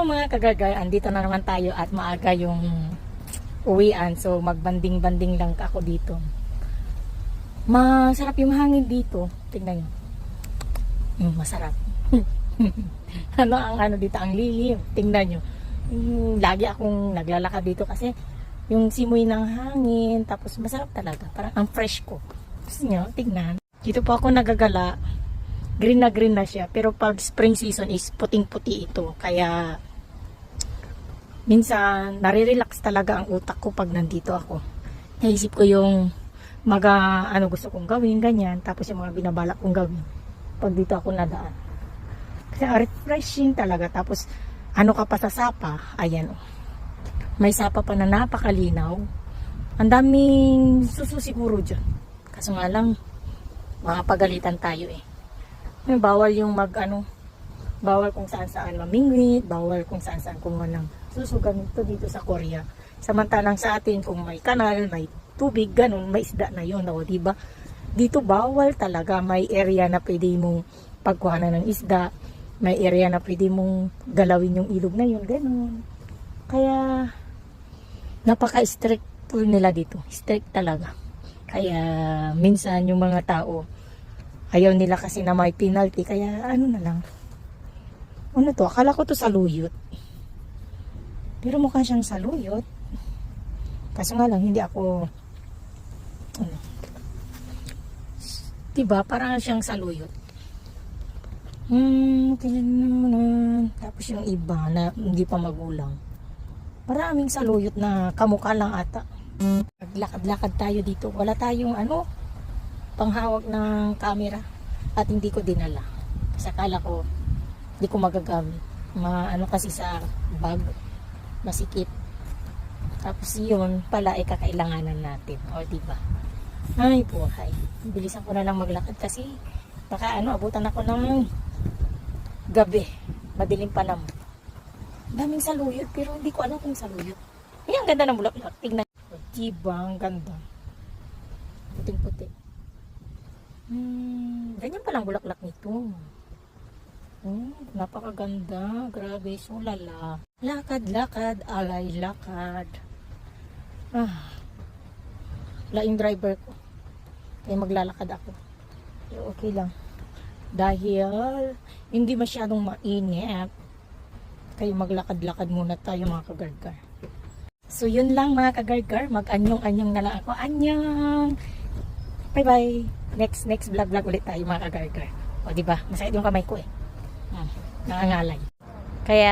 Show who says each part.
Speaker 1: Hello mga kagargar, andito na naman tayo at maaga yung uwian. So magbanding-banding lang ako dito. Masarap yung hangin dito. Tingnan nyo. Masarap. Ano dito, ang lilim. Tingnan nyo. Lagi akong naglalakad dito kasi yung simoy ng hangin. Tapos masarap talaga. Parang ang fresh ko. Gusto nyo? Tingnan. Dito po ako nagagala. Green na siya. Pero pag spring season is puting-puti ito. Kaya minsan nare-relax talaga ang utak ko pag nandito ako. Naisip ko yung ano gusto kong gawin, ganyan. Tapos yung mga binabalak kong gawin pag dito ako nadaan. Kasi refreshing talaga. Tapos ano ka pa sa sapa. Ayan oh. May sapa pa na napakalinaw. Ang daming suso siguro dyan. Kaso nga lang makapagalitan tayo eh. Bawal yung bawal kung saan mamingwit, bawal kung saan kumuha ng susugan ito dito sa Korea. Samantalang sa atin kung may kanal, may tubig, ganun, may isda na yun, o diba? Dito bawal talaga, may area na pwede mong pagkuhanan ng isda, may area na pwede mong galawin yung ilog na yun, ganun. Kaya napaka-strict nila dito, strict talaga. Kaya minsan yung mga tao ayaw nila kasi na may penalty. Kaya ano na lang. Ano to? Akala ko to saluyot. Pero mukha siyang saluyot. Kaso nga lang hindi ako diba? Parang siyang saluyot. Tapos yung iba na hindi pa magulang. Maraming saluyot na kamukha lang ata. Naglakad-lakad tayo dito. Wala tayong panghawak ng camera at hindi ko dinala kasi akala ko hindi ko magagamit kasi sa bag masikip, tapos yun pala ay kakailanganan natin, o diba? Ay buhay, bilisan ko na lang maglakad kasi baka abutan ako ng gabi, madilim pa naman. Daming saluyot pero hindi ko alam kung saluyot. Ay, ang ganda ng bulaklak, tignan diba, ang ganda, puting-puti. Ganyan palang bulaklak nito. Napakaganda. Grabe, sulala. Lakad-lakad, alay lakad. Laing driver ko. Kaya maglalakad ako. Pero okay lang. Dahil hindi masyadong mainit. Kaya maglakad-lakad muna tayo mga kagargar. So yun lang mga kagargar. Mag-anyong-anyong na lang ako. Anyong! Bye-bye! Next vlog ulit tayo mga kagargar. O diba? Masakit yung kamay ko eh. Nangangalay. Kaya